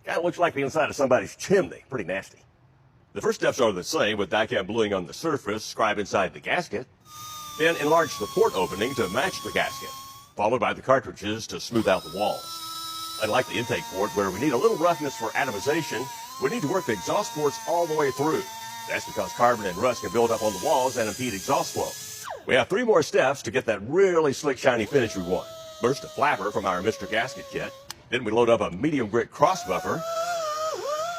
Kind of looks like the inside of somebody's chimney. Pretty nasty. The first steps are the same, with Dycam bluing on the surface, scribe inside the gasket. Then enlarge the port opening to match the gasket, followed by the cartridges to smooth out the walls. Unlike the intake port, where we need a little roughness for atomization, we need to work the exhaust ports all the way through. That's because carbon and rust can build up on the walls and impede exhaust flow. We have 3 more steps to get that really slick, shiny finish we want. First, a flapper from our Mr. Gasket kit. Then we load up a medium grit cross buffer.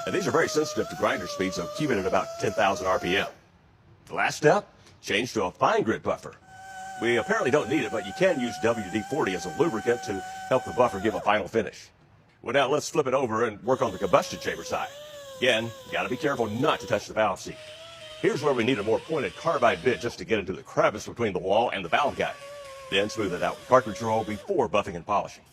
And these are very sensitive to grinder speed, so keep it at about 10,000 RPM. The last step, change to a fine grit buffer. We apparently don't need it, but you can use WD-40 as a lubricant to help the buffer give a final finish. Well, now let's flip it over and work on the combustion chamber side. Again, you got to be careful not to touch the valve seat. Here's where we need a more pointed carbide bit just to get into the crevice between the wall and the valve guide. Then smooth it out with cartridge roll before buffing and polishing.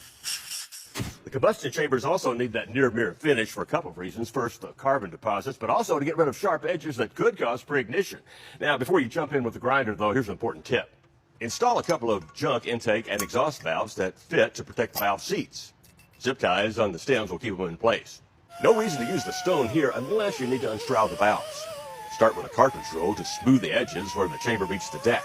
The combustion chambers also need that near mirror finish for a couple of reasons. First, the carbon deposits, but also to get rid of sharp edges that could cause pre-ignition. Now, before you jump in with the grinder, though, here's an important tip. Install a couple of junk intake and exhaust valves that fit to protect the valve seats. Zip ties on the stems will keep them in place. No reason to use the stone here unless you need to unstroud the valves. Start with a cartridge roll to smooth the edges where the chamber meets the deck.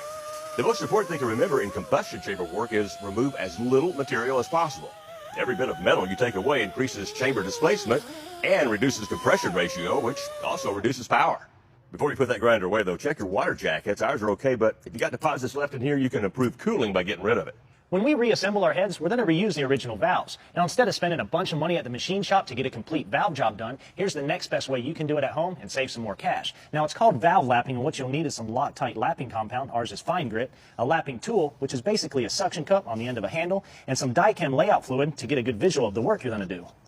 The most important thing to remember in combustion chamber work is remove as little material as possible. Every bit of metal you take away increases chamber displacement and reduces compression ratio, which also reduces power. Before you put that grinder away, though, check your water jackets. Ours are okay, but if you got deposits left in here, you can improve cooling by getting rid of it. When we reassemble our heads, we're going to reuse the original valves. Now, instead of spending a bunch of money at the machine shop to get a complete valve job done, here's the next best way you can do it at home and save some more cash. Now, it's called valve lapping, and what you'll need is some Loctite lapping compound. Ours is fine grit, a lapping tool, which is basically a suction cup on the end of a handle, and some Dycam layout fluid to get a good visual of the work you're going to do.